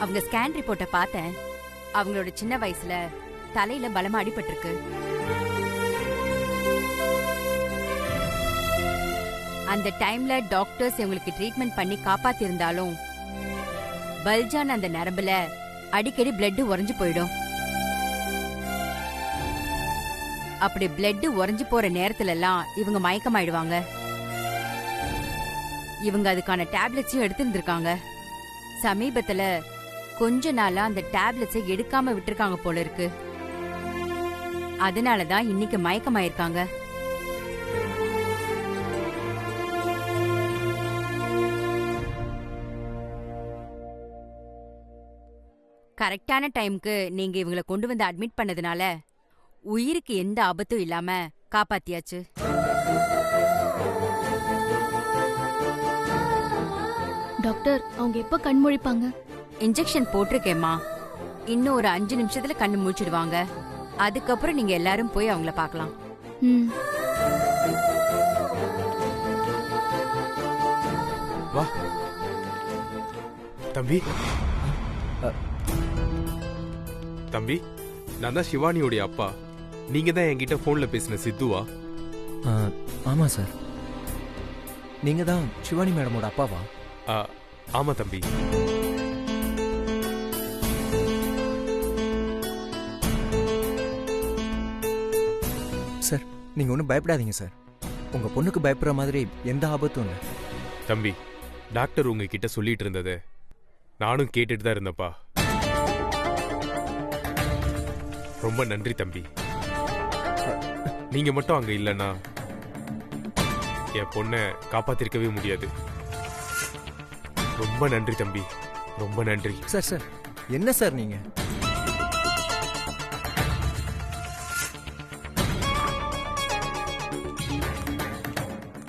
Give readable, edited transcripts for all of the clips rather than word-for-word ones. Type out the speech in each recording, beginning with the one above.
அவங்க ஸ்கேன் ரிப்போர்ட்டை பார்த்தேன். அவங்களோட சின்ன வயசுல தலையில பலமா அடிபட்டிருக்கு. அந்த டைம்ல டாக்டர்ஸ் இவங்களுக்கு ட்ரீட்மெண்ட் பண்ணி காப்பாத்தி இருந்தாலும் பல்ஜான் அந்த நரம்புல அடிக்கடி பிளட் உறைஞ்சு போயிடும். அப்படி பிளட் உறைஞ்சு போற நேரத்துல எல்லாம் இவங்க மயக்கமாயிடுவாங்க. இவங்க அதுக்கான டேப்லெட்ஸையும் எடுத்திருந்திருக்காங்க. சமீபத்துல கொஞ்ச நாளா அந்த டேப்லெட்ஸை எடுக்காம விட்டுருக்காங்க போல இருக்கு. அதனாலதான் இன்னைக்கு மயக்கமாயிருக்காங்க. கரெக்டான டைமுக்கு நீங்க இவங்களை கொண்டு வந்து அட்மிட் பண்ணதுனால உயிருக்கு எந்த ஆபத்தும் இல்லாம காப்பாத்தியாச்சு. டாக்டர், அவங்க எப்ப கண் முழிப்பாங்க? இன்ஜெக்ஷன் போட்டிருக்கேம்மா. இன்னும் ஒரு 5 நிமிஷத்துல கண்ணு முழிச்சிடுவாங்க. அதுக்கப்புறம் நீங்க எல்லாரும் போய் அவங்கள பார்க்கலாம். வா தம்பி. தம்பி, நான் தான் சிவானியோடைய அப்பா. நீங்க தான் என்கிட்ட போன்ல பேசின சித்துவா? ஆமா சார். நீங்க தான் சிவானி மேடமோட அப்பாவா? ஆமா தம்பி. சார், நீங்க ஒன்றும் பயப்படாதீங்க சார். உங்க பொண்ணுக்கு பயப்படுற மாதிரி எந்த ஆபத்தும் இல்லை. தம்பி, டாக்டர் உங்ககிட்ட சொல்லிட்டு இருந்தது நானும் கேட்டுட்டு தான் இருந்தப்பா. ரொம்ப நன்றி தம்பி. நீங்க மட்டும் அங்க இல்லைன்னா என் பொண்ணை காப்பாத்திருக்கவே முடியாது. ரொம்ப நன்றி தம்பி, ரொம்ப நன்றி. சார் சார், என்ன சார் நீங்க?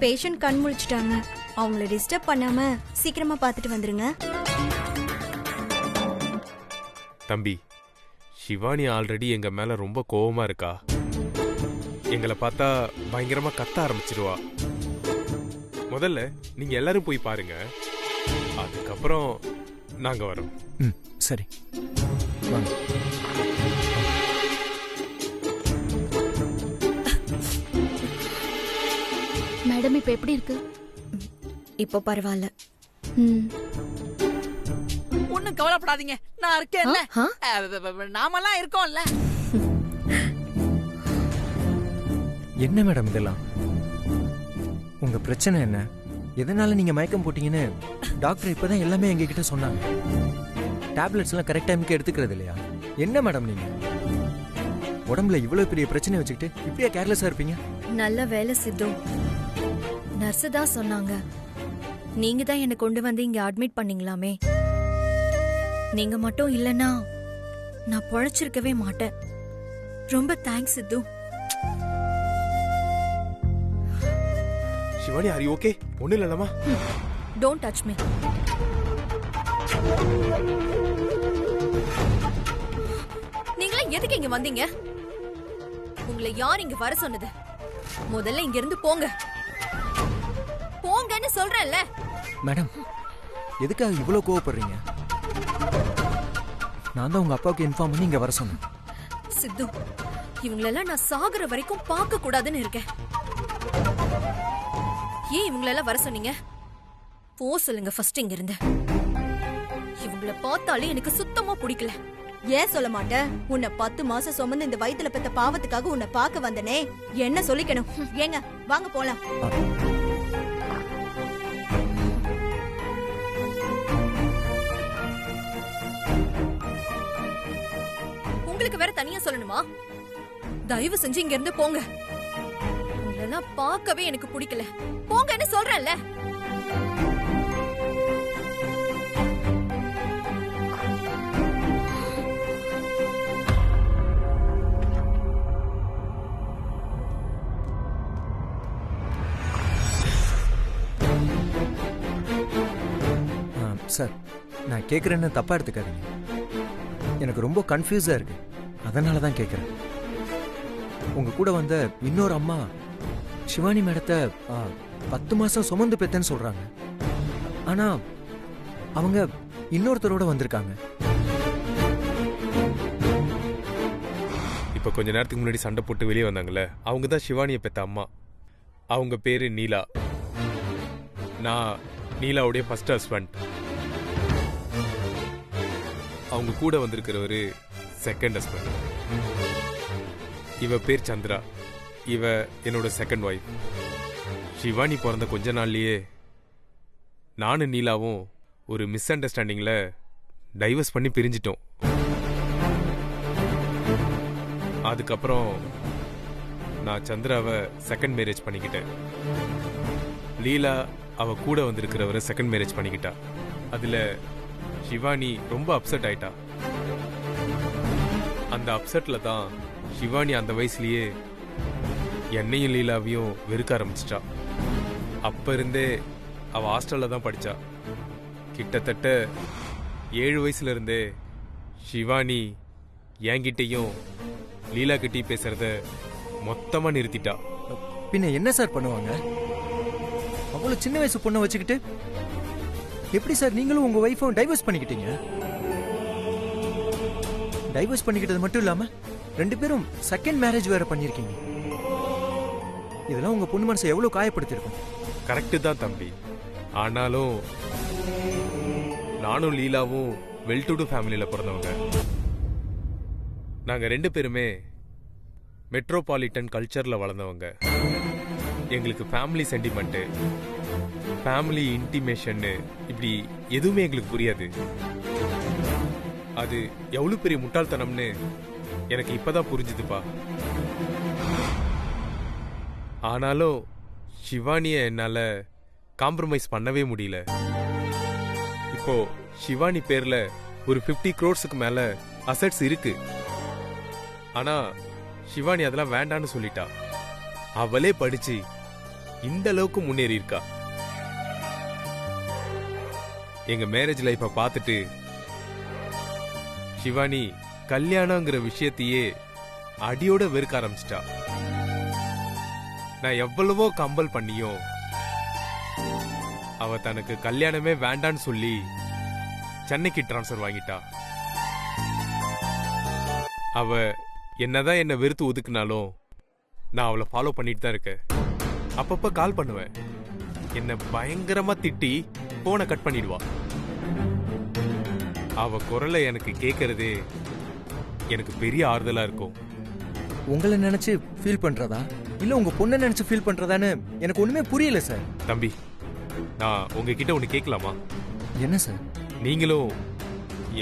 பேஷண்ட் கண் முழிச்சிட்டாங்க. அவங்கள டிஸ்டர்ப் பண்ணாம சீக்கிரமா பார்த்துட்டு வந்துருங்க. தம்பி, சிவானி ஆல்ரெடி எங்க மேல ரொம்ப கோவமா இருக்கா. எங்களை பார்த்தா பயங்கரமா கத்த ஆரம்பிச்சிருவா. முதல்ல நீங்க எல்லாரும் போய் பாருங்க, அதுக்கப்புறம் நாங்க வரோம். சரி வாங்க. மேடம், இப்ப எப்படி இருக்கு? இப்போ பரவாயில்ல. ஒண்ணும் கவலைப்படாதீங்க, நான் இருக்கேன்ல. நாமெல்லாம் இருக்கோம்ல. என்ன மேடம் இதெல்லாம்? உங்க பிரச்சனை என்ன? எதனால நீங்க மயக்கம் போட்டீங்கன்னு டாக்டர் இப்பதான் எல்லாமே எங்ககிட்ட சொன்னாங்க. டேப்லெட்ஸ் எல்லாம் கரெக்ட் டைமுக்கு எடுத்துக்கிறது இல்லையா? என்ன மேடம் நீங்க உடம்புல இவ்வளவு பெரிய பிரச்சனை வச்சுக்கிட்டு இப்படியா கேர்லெஸ்ஸா இருப்பீங்க? நல்ல வேலை சித்து. நர்ஸ் தான் சொன்னாங்க. நீங்க தான் என்ன கொண்டு வந்து இங்க அட்மிட் பண்ணீங்களாமே. நீங்க மட்டும் இல்லனா நான் பொழைச்சிருக்கவே மாட்டேன். ரொம்ப thanks Sidhu. Shivani, are you okay? ஒண்ணு இல்லலமா? Don't touch me. நீங்களா எதுக்கு இங்க வந்தீங்க? உங்களை யார் இங்க வர சொன்னது? முதல்ல இங்க இருந்து போங்க. போங்கன்னு சொல்றேன்ல. மேடம், எதுக்காக இவ்வளவு கோவப்படுறீங்க? நான் தான் உங்க அப்பாவுக்கு இன்ஃபார்ம் பண்ணி இங்க வர சொன்னேன். சித்து, இவங்களெல்லாம் நான் சாகுற வரைக்கும் பார்க்க கூடாதுன்னு இருக்கேன். ஏன் இவங்களெல்லாம் வர சொன்னீங்க? போ சொல்லுங்க ஃபர்ஸ்ட் இங்க இருந்து. இவங்கள பார்த்தாலே எனக்கு சுத்தமா பிடிக்கல. ஏன் சொல்ல மாட்டேன்? உன்னை 10 மாசம் சுமந்து இந்த வயித்துல பெத்த பாவத்துக்காக உன்னை பார்க்க வந்தனே, என்ன சொல்லிக்கணும்? ஏங்க வாங்க போலாம். உங்களுக்கு வேற தனியா சொல்லணுமா? தயவு செஞ்சு இங்க இருந்து போங்க. உங்களெல்லாம் பார்க்கவே எனக்கு பிடிக்கல. போங்கன்னு சொல்றேன்ல. சார், நான் கேட்குறேன்னு தப்பா எடுத்துக்காதீங்க. எனக்கு ரொம்ப கன்ஃபியூஸா இருக்கு. அதனால தான் கேட்குறேன். உங்க கூட வந்த இன்னொரு அம்மா சிவானி மேடத்தை 10 மாசம் சுமந்து பெத்தேன்னு சொல்றாங்க. ஆனா அவங்க இன்னொருத்தரோட வந்திருக்காங்க. இப்போ கொஞ்ச நேரத்துக்கு முன்னாடி சண்டை போட்டு வெளியே வந்தாங்கல்ல, அவங்க தான் சிவானியை பெத்த அம்மா. அவங்க பேரு நீலா. நான் நீலாவுடைய ஃபர்ஸ்ட் ஹஸ்பண்ட். அவங்க கூட வந்திருக்கிறவரு செகண்ட் ஹஸ்பண்ட். இவ பேர் சந்திரா. இவ என்னோட செகண்ட் ஒய்ஃப். சிவானி பிறந்த கொஞ்ச நாள்லயே நானும் நீலாவும் ஒரு மிஸ் அண்டர்ஸ்டாண்டிங்ல டைவர்ஸ் பண்ணி பிரிஞ்சிட்டோம். அதுக்கப்புறம் நான் சந்திராவை செகண்ட் மேரேஜ் பண்ணிக்கிட்டேன். லீலா அவ கூட வந்திருக்கிறவரை செகண்ட் மேரேஜ் பண்ணிக்கிட்டா. அதுல சிவானி ரொம்ப அப்செட் ஆயிட்டா. அந்த அப்செட்ல தான் சிவானி அந்த வயசுலயே என்னையும் லீலாவையும் வெறுக்க ஆரம்பிச்சிட்டா. அப்ப இருந்தே அவ ஹாஸ்டல்ல தான் படிச்சா. கிட்டத்தட்ட 7 வயசுல இருந்தே சிவானி என்கிட்டையும் லீலா கிட்டி பேசுறத மொத்தமா நிறுத்திட்டா. பின்ன என்ன சார் பண்ணுவாங்க? அவ்வளவு சின்ன வயசு பொண்ணை வச்சுக்கிட்டு எப்படி சார் நீங்களும் உங்க வைஃபும் டைவர்ஸ் பண்ணிக்கிட்டீங்க? டைவர்ஸ் பண்ணிக்கிட்டது மட்டும் இல்லாம 2 பேரும் செகண்ட் மேரேஜ் வேற பண்ணிருக்கீங்க. இதெல்லாம் உங்க பொண்ணு மனசை எவ்வளவு காயப்படுத்திருக்கும். கரெக்டு தான் தம்பி. ஆனாலும் நானும் லீலாவும் வெல் டு டூ ஃபேமிலியில பிறந்தவங்க. நாங்க 2 பேருமே மெட்ரோபாலிட்டன் கல்ச்சர்ல வளர்ந்தவங்க. எங்களுக்கு ஃபேமிலி சென்டிமெண்ட், ஃபேமிலி இன்டிமேஷன் இப்படி எதுவுமே எங்களுக்கு புரியாது. அது எவ்வளவு பெரிய முட்டாள்தனம்னு எனக்கு இப்பதான் புரிஞ்சுதுப்பா. ஆனாலும் சிவானிய என்னால காம்ப்ரமைஸ் பண்ணவே முடியல. இப்போ சிவானி பேர்ல ஒரு 50 crores மேல அசெட்ஸ் இருக்கு. ஆனா சிவானி அதெல்லாம் வேண்டான்னு சொல்லிட்டா. அவளே படிச்சு இந்த அளவுக்கு முன்னேறி இருக்கா. எங்க மேரேஜ் லைஃப பார்த்துட்டு சிவானி கல்யாணங்கிற விஷயத்தையே அடியோட வெறுக்க ஆரம்பிச்சிட்டா. நான் எவ்வளவோ கம்பல் பண்ணியும் அவ தனக்கு கல்யாணமே வேண்டான்னு சொல்லி சென்னைக்கு டிரான்ஸ்ஃபர் வாங்கிட்டா. அவ என்னதான் என்ன வெறுத்து ஒதுக்குனாலும் நான் அவளை ஃபாலோ பண்ணிட்டு தான் இருக்கேன். அப்பப்ப கால் பண்ணுவேன். என்ன பயங்கரமா திட்டி போனை கட் பண்ணிடுவா. அவ குரலை எனக்கு கேட்கறதே எனக்கு பெரிய ஆறுதலா இருக்கும். உங்களை நினைச்சு ஃபீல் பண்றதா இல்ல உங்க பொண்ணை நினைச்சு ஃபீல் பண்றதான்னு எனக்கு ஒண்ணுமே புரியல சார். தம்பி, நான் உங்ககிட்ட ஒண்ணு கேட்கலாமா? என்ன சார்? நீங்களும்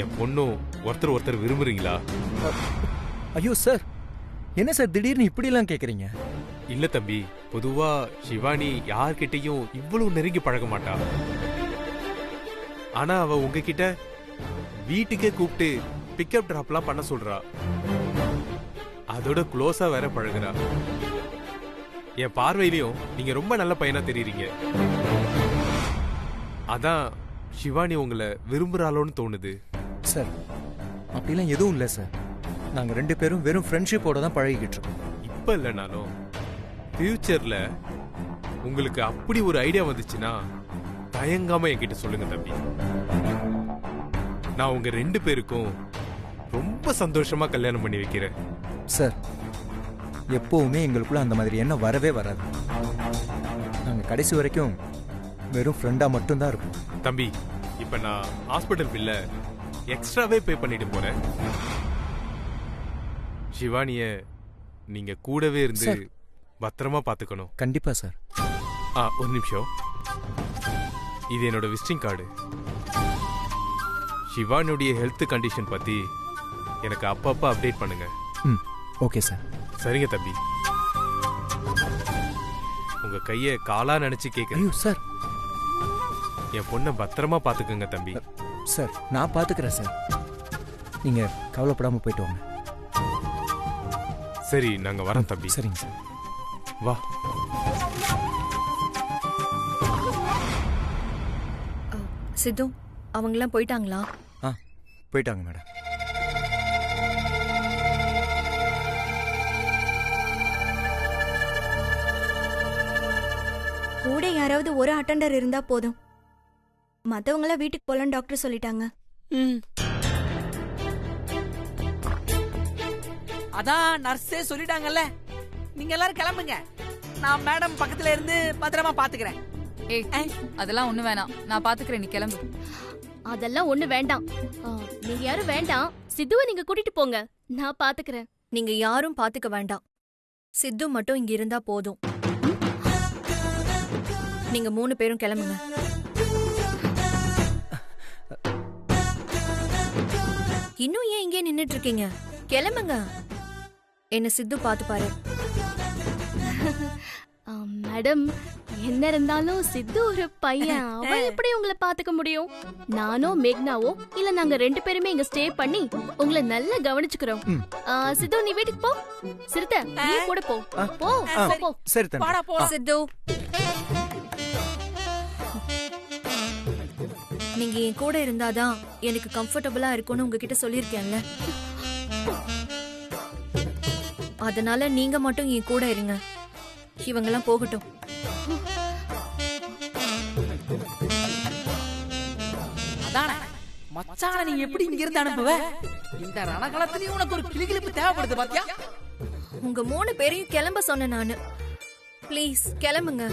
என் பொண்ணும் ஒருத்தர் விரும்புறீங்களா? ஐயோ சார், என்ன சார் திடீர்னு இப்படி எல்லாம் கேக்குறீங்க? இல்ல தம்பி, பொதுவா சிவானி யார்கிட்டையும் இவ்வளவு நெருங்கி பழக மாட்டா. ஆனா அவ உங்ககிட்ட வீட்டுக்கே கூப்பிட்டு பிக்கப் டிராப்லாம் பண்ண சொல்றா. அதோட க்ளோஸா வேற பழகுறா. என் பார்வையிலையும் நீங்க ரொம்ப நல்ல பையனா தெரியுறீங்க. அதான் சிவானி உங்களை விரும்புறாளோன்னு தோணுது. சார் அப்படிலாம் எதுவும் இல்லை சார். நாங்க 2 பேரும் வெறும் ஃப்ரெண்ட்ஷிப்போட தான் பழகிக்கிட்டு இருக்கோம். இப்ப இல்லைனாலும் ஃபியூச்சர்ல உங்களுக்கு அப்படி ஒரு ஐடியா வந்துச்சுன்னா தயங்காம என்கிட்ட சொல்லுங்க தம்பி. நான் உங்க 2 பேருக்கும் ரொம்ப சந்தோஷமா கல்யாணம் பண்ணி வைக்கிறேன். சார் எப்பவுமே எங்களுக்குள்ள அந்த மாதிரி எண்ணம் வரவே வராது. நாங்க கடைசி வரைக்கும் வெறும் ஃப்ரெண்டா மட்டும்தான் இருக்கும். தம்பி, இப்ப நான் ஹாஸ்பிட்டல் பில்ல எக்ஸ்ட்ராவே பே பண்ணிட்டு போறேன். சிவானிய நீங்க கூடவே இருந்து பத்திரமா பாத்துக்கணும். கண்டிப்பா சார். ஒரு நிமிஷம். இது என்னோட விசிட்டிங் கார்டு. சிவானியுடைய ஹெல்த் கண்டிஷன் பத்தி எனக்கு அப்பப்ப அப்டேட் பண்ணுங்க. Okay sir. சரிங்க தம்பி. உங்க கைய காலா நினைச்சு கேக்குறேன். சார் என் பொண்ணை பத்திரமா பாத்துக்கங்க தம்பி. சார் நான் பாத்துக்கிறேன் சார். நீங்க கவலைப்படாம போயிட்டு வாங்க. சரி, நாங்க வரோம் தம்பி. சரிங்க சார். வா. சித்து, அவங்கெல்லாம் போயிட்டாங்களா? போயிட்டாங்க மேடம். கூட யாராவது ஒரு அட்டெண்டர் இருந்தா போதும். மத்தவங்கள வீட்டுக்கு போலாம் டாக்டர் சொல்லிட்டாங்க. அதான் நர்ஸே சொல்லிட்டாங்கல்ல. நீங்க எல்லாரும் கிளம்புங்க. நான் மேடம் பக்கத்துல இருந்து பத்திரமா பாத்துக்கிறேன். ஏய் அதெல்லாம் ஒண்ணு வேணாம், நான் பாத்துக்கிறேன், நீ கிளம்பு. அதெல்லாம் ஒண்ணு வேண்டாம். நீங்க யாரும் வேண்டாம், சித்துவை நீங்க கூட்டிட்டு போங்க, நான் பாத்துக்கிறேன். நீங்க யாரும் பாத்துக்க வேண்டாம், சித்து மட்டும் இங்க இருந்தா போதும். நீங்க 3 பேரும் கிளம்புங்க. இன்னும் ஏன் இங்கே நின்னுட்டு இருக்கீங்க? கிளம்புங்க. என்ன சித்து பாத்து பாரு. மேடம், என்ன இருந்தாலும் சித்து ஒரு பையன், அவன் எப்படி உங்களை பாத்துக்க முடியும்? நானோ மேக்னாவோ இல்ல நாங்க 2 பேருமே இங்க ஸ்டே பண்ணி உங்களை நல்லா கவனிச்சுக்கிறோம். சித்து நீ வீட்டுக்கு போ. சிறுத்தை நீ கூட போ. போ போ. சரி வாடா போ. சித்து, நீங்க என் கூட இருந்தாதான் எனக்கு கம்ஃபர்டபுளா இருக்கும்னு உங்ககிட்ட சொல்லிருக்கேன்ல. அதனால நீங்க மட்டும் என் கூட இருங்க. இவங்கெல்லாம் போகட்டும். அதானே மச்சான, நீ எப்படி இங்க இருந்து அனுப்புவ? இந்த ரணகளத்திலயும் உனக்கு ஒரு கிளிகிளிப்பு தேவைப்படுது பாத்தியா? உங்க 3 பேரையும் கிளம்ப சொன்னேன் நானு. ப்ளீஸ் கிளம்புங்க.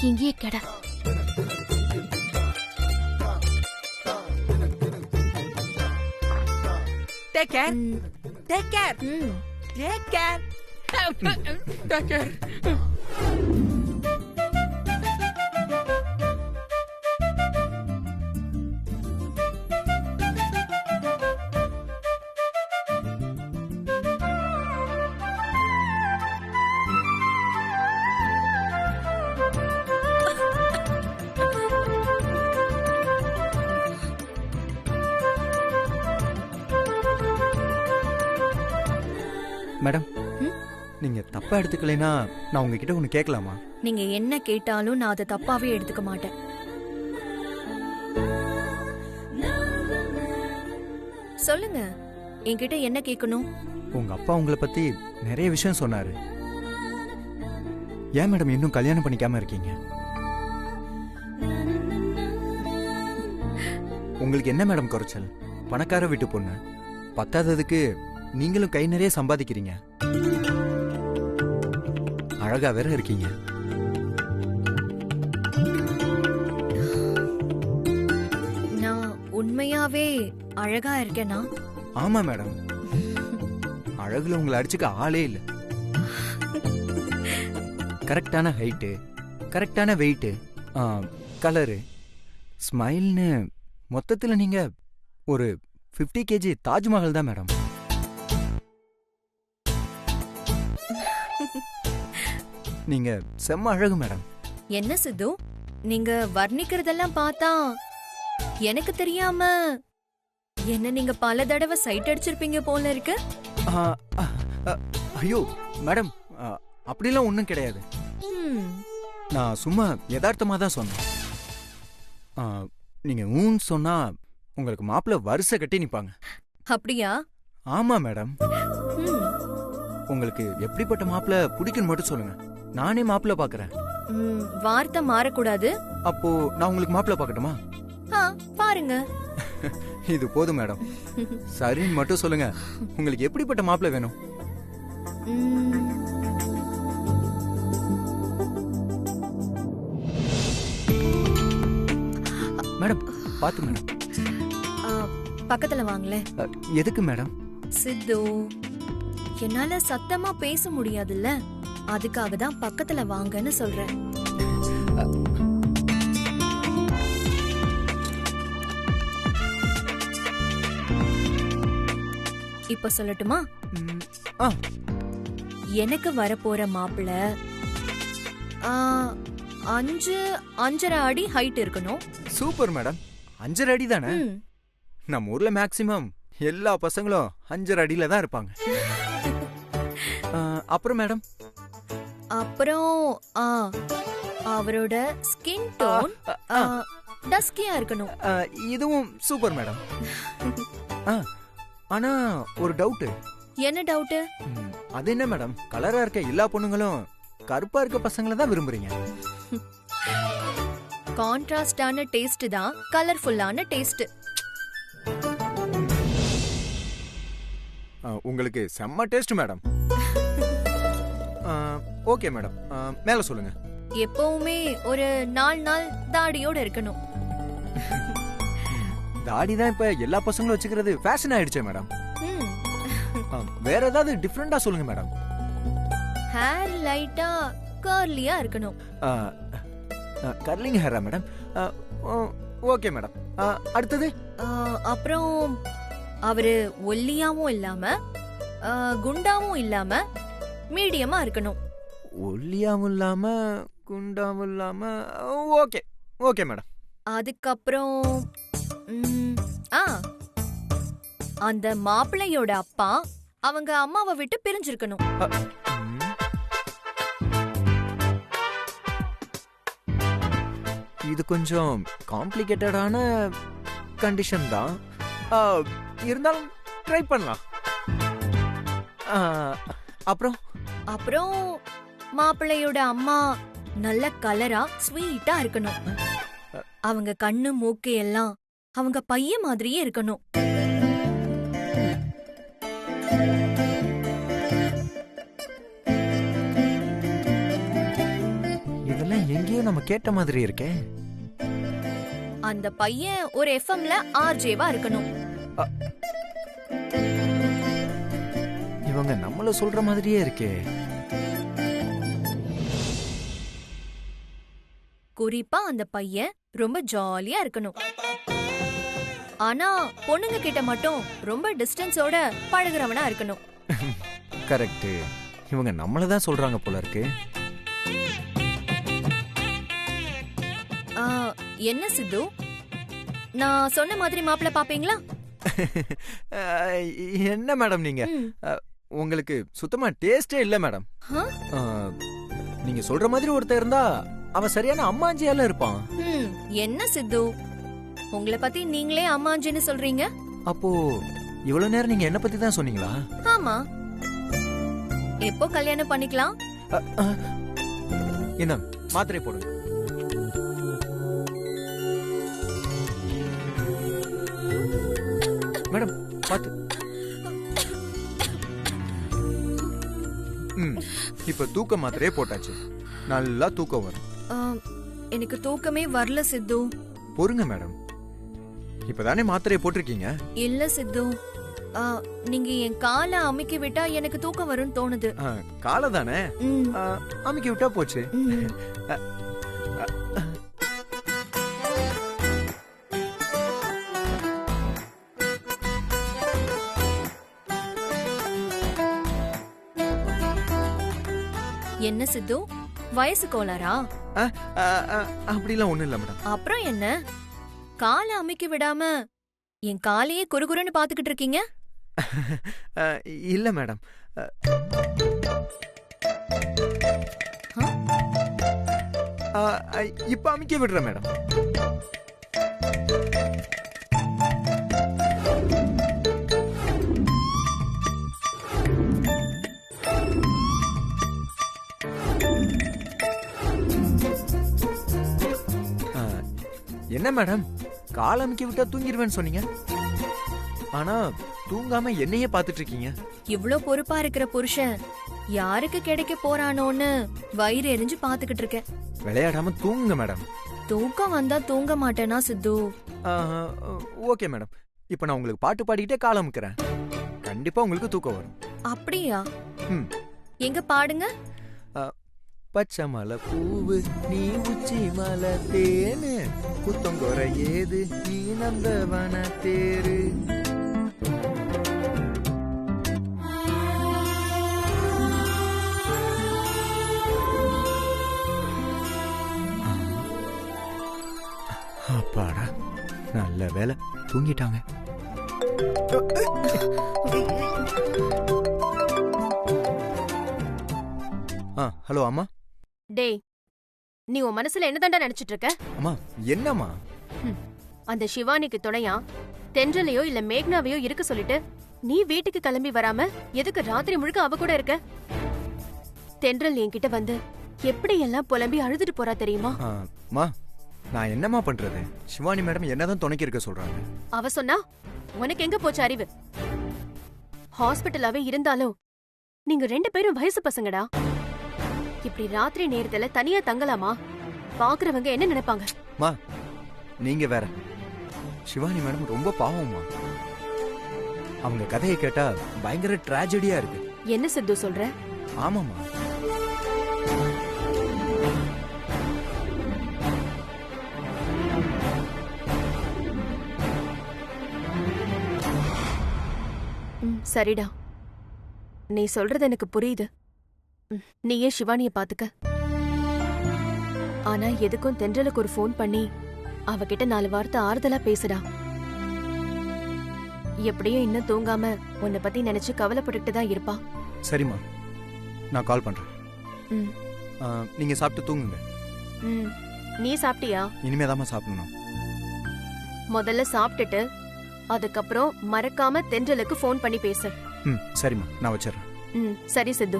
இங்கேயே கடை. Take care. Take care. Take care. Take care. Madam, நீங்க தப்பா எடுத்துக்கலைன்னா நான் உங்ககிட்ட ஒண்ணு கேட்கலாமா? நீங்க என்ன கேட்டாலும் நான் அதை தப்பாவே எடுத்துக்க மாட்டேன். சொல்லுங்க, என்கிட்ட என்ன கேட்கணும்? உங்க அப்பா உங்களை பத்தி நிறைய விஷயம் சொன்னாரு. ஏன் மேடம் இன்னும் கல்யாணம் பண்ணிக்காம இருக்கீங்க? உங்களுக்கு என்ன மேடம் குறைச்சல்? பணக்கார வீட்டு பொண்ணு, பத்தாததுக்கு நீங்களும் கை நிறைய சம்பாதிக்கிறீங்க, அழகா வேற இருக்கீங்க. நான் உண்மையாவே அழகா இருக்கேனா? ஆமா மேடம், அழகுல உங்களை அடிச்சுக்க ஆளே இல்ல. கரெக்டான ஹைட்டு, கரெக்டான வெயிட்டு, கலரு, ஸ்மைல்னு மொத்தத்துல நீங்க ஒரு 50 kg தாஜ்மஹால் தான் மேடம். நீங்க செம்ம அழகு மேடம். என்ன சித்து, நீங்க வர்ணிக்கிறதெல்லாம் பார்த்தா எனக்கு தெரியாம என்ன நீங்க பல தடவை சைட் அடிச்சிருப்பீங்க போல இருக்கு. ஐயோ மேடம், அப்படிலாம் ஒண்ணும் கிடையாது. நான் சும்மா யதார்த்தமா தான் சொன்னேன். நீங்க ஊன்னு சொன்னா உங்களுக்கு மாப்பிள்ள வரிசை கட்டி நிப்பாங்க. அப்படியா? ஆமா மேடம். உங்களுக்கு எப்படிப்பட்ட மாப்பிள்ள பிடிக்குன்னு மட்டும் சொல்லுங்க, நானே மாப்பிள்ள பாக்குறேன். வார்த்தை மாறக்கூடாது. அப்போ நான் உங்களுக்கு மாப்பிள்ள பாக்கட்டுமா? பாருங்க. இது போதும் மேடம். சரின்னு மட்டும் சொல்லுங்க, உங்களுக்கு எப்படிப்பட்ட மாப்பிள்ள வேணும்? மேடம் பாத்து மேடம். பக்கத்துல வாங்களே. எதுக்கு மேடம்? சித்து, என்னால சத்தமா பேச முடியாதுல்ல, அதுக்காக தான் பக்கத்துல வாங்கன்னு சொல்றேன். இப்ப சொல்லட்டுமா? எனக்கு வரப்போற மாப்பிள்ள 5.5 அடி ஹைட் இருக்கணும். Super madam. 5.5 அடி தானே? நம்ம ஊர்ல மேக்ஸிமம் எல்லா பசங்களும் 5.5 அடியில தான் இருப்பாங்க. அப்புறம் மேடம்? அப்புறம் அவரோட ஸ்கின் டோன் டஸ்கியா இருக்கணும். இதுவும் சூப்பர் மேடம். ஆனா ஒரு டவுட். என்ன டவுட்? அது என்ன மேடம், கலரா இருக்க எல்லா பொண்ணுங்களும் கருப்பா இருக்க பசங்களை தான் விரும்புறீங்க? கான்ட்ராஸ்டான டேஸ்ட் தான் கலர்ஃபுல்லான டேஸ்ட். உங்களுக்கு செம்ம டேஸ்ட் மேடம். ஓகே மேடம், மேல சொல்லுங்க. எப்பவுமே ஒரு 4 நாள் தாடியோட இருக்கணும். தாடி தான் இப்ப எல்லா பசங்களும் வச்சுக்கிறது ஃபேஷன் ஆயிடுச்சே மேடம். ம். வேற ஏதாவது டிஃப்ரெண்டா சொல்லுங்க மேடம். ஹேர் லைட்டா கர்லியா இருக்கணும். கர்லிங் ஹேரா மேடம்? Okay madam. அடுத்தது? அப்புறம் அவரு ஒல்லியாவும் இல்லாம குண்டாவும் இல்லாம மீடியமா இருக்கணும். ஒல்லியாவும் இல்லாம குண்டாவும் இல்லாம ஓகே ஓகே மேடம். அதுக்கப்புறம் அந்த மாப்பிள்ளையோட அப்பா அவங்க அம்மாவை விட்டு பிரிஞ்சிருக்கணும். இது கொஞ்சம் காம்ப்ளிகேட்டடான கண்டிஷன் தான், இருந்தாலும் ட்ரை பண்ணலாம். அப்புறம் மாப்பிள்ளையோட அம்மா நல்ல கலரா ஸ்வீட்டா இருக்கணும். அவங்க கண்ணு மூக்கு எல்லாம் அவங்க பையன் மாதிரியே இருக்கணும். இதெல்லாம் எங்கேயோ நம்ம கேட்ட மாதிரி இருக்கே. அந்த பையன் ஒரு எஃப்எம்ல ஆர்ஜேவா இருக்கணும். இவங்க நம்மள சொல்ற மாதிரியே இருக்கே. குறிப்பா அந்த பையன் ரொம்ப ஜாலியா இருக்கணும். ஆனா பொண்ணுங்க கிட்ட மட்டும் ரொம்ப டிஸ்டன்ஸோட பழகுறவனா இருக்கணும். கரெக்ட். இவங்க நம்மள தான் சொல்றாங்க போல இருக்கு. என்ன சித்து, நான் சொன்ன மாதிரி மாப்பிள்ள பாப்பீங்களா? என்ன மேடம் நீங்க, உங்களுக்கு சுத்தமா டேஸ்டே இல்ல மேடம். நீங்க சொல்ற மாதிரி ஒருத்தர் இருந்தா அவன் சரியான அம்மாஞ்சியால இருப்பான். என்ன சித்து, உங்களை பத்தி நீங்களே அம்மாஞ்சின்னு சொல்றீங்க. அப்போ இவ்வளவு நேரம் நீங்க என்ன பத்தி தான் சொன்னீங்களா? ஆமா. எப்போ கல்யாணம் பண்ணிக்கலாம்? என்ன மாத்திரை போடுங்க. மேடம் பாத்து. இப்ப தூக்க மாத்திரையே போட்டாச்சு, நல்லா தூக்கம் வரும். எனக்கு தூக்கமே வரல சித்து. பொறுங்க மேடம், இப்பதானே மாத்திரையை போட்டிருக்கீங்க. இல்ல சித்து, நீங்க என் காலை அமுக்கி விட்டா எனக்கு தூக்கம் வரும்னு தோணுது. காலை தானே அமுக்கி விட்டா போச்சு. என்ன சித்து, வயசு கோளாரா? அப்படிலாம் ஒண்ணும் இல்ல மேடம். அப்புறம் என்ன, காலை அமுக்கி விடாம என் காலையே குறுகுறுன்னு பாத்துக்கிட்டு இருக்கீங்க? இல்ல மேடம். இப்ப அமுக்கி விடுறேன் மேடம். என்ன மேடம், கால் அமுக்கி விட்டா தூங்கிடுவேன்னு சொன்னீங்க, ஆனா தூங்காம என்னையே பாத்துட்டு இருக்கீங்க. இவ்ளோ பொறுப்பா இருக்கிற புருஷன் யாருக்கு கிடைக்க போறானோன்னு வயிறு எரிஞ்சு பாத்துக்கிட்டு இருக்கேன். விளையாடாம தூங்குங்க மேடம். தூக்கம் வந்தா தூங்க மாட்டேனா சித்து? ஓகே மேடம், இப்ப நான் உங்களுக்கு பாட்டு பாடிக்கிட்டே கால் அமுக்கிறேன், கண்டிப்பா உங்களுக்கு தூக்கம் வரும். அப்படியா? எங்க பாடுங்க. பச்சை மலை பூவு நீ உச்சி மலை தேனு குத்தங்கொர ஏது நீ நந்தவன தேரு. அப்பாடா, நல்ல வேலை தூங்கிட்டாங்க. ஹலோ அம்மா. டேய், நீ உன் மனசுல என்னதாண்டா நினைச்சிட்டு இருக்க? அம்மா என்னம்மா? அந்த சிவானிக்கு துணையா தென்றலையோ இல்ல மேக்னாவையோ இருக்க சொல்லிட்டு நீ வீட்டுக்கு கிளம்பி வராம எதுக்கு ராத்திரி முழுக்க அவ கூட இருக்க? தென்றல் என்கிட்ட வந்து எப்படி எல்லாம் புலம்பி அழுதுட்டு போறா தெரியுமா? நான் என்னம்மா பண்றது? சிவானி மேடம் என்னதான் துணைக்கு இருக்க சொல்றாங்க. அவ சொன்னா உனக்கு எங்க போச்சு அறிவு? ஹாஸ்பிட்டலாவே இருந்தாலும் நீங்க 2 பேரும் வயசு பசங்கடா. இப்படி ராத்திரி நேரத்துல தனியா தங்கலாமா? பாக்குறவங்க என்ன நினைப்பாங்க? மா நீங்க வேற. சிவானி மேடம் ரொம்ப பாவம்மா. அவங்க கதையை கேட்டா பயங்கர டிராஜடியா இருக்கு. என்ன சித்து சொல்ற? ஆமாம்மா. சரிடா, நீ சொல்றது எனக்கு புரியுது. நீயே சிவானிய பாத்துக்க. ஆனா எதுக்கும் தென்றலுக்கு ஒரு ஃபோன் பண்ணி அவகிட்ட 4 வார்த்தை ஆறுதலா பேசுடா. எப்படியும் இன்னும் தூங்காம உன்னை பத்தி நினைச்சு கவலைப்பட்டுட்டு தான் இருப்பா. சரிம்மா, நான் கால் பண்றேன். ம். நீங்க சாப்பிட்டு தூங்குங்க. ம். நீ சாப்பிட்டியா? இனிமேதாம்மா சாப்பிடணும். முதல்ல சாப்பிட்டுட்டு அதுக்கப்புறம் மறக்காம தென்றலுக்கு ஃபோன் பண்ணி பேசு. ம் சரிம்மா, நான் வச்சிடுறேன். ம் சரி சித்து.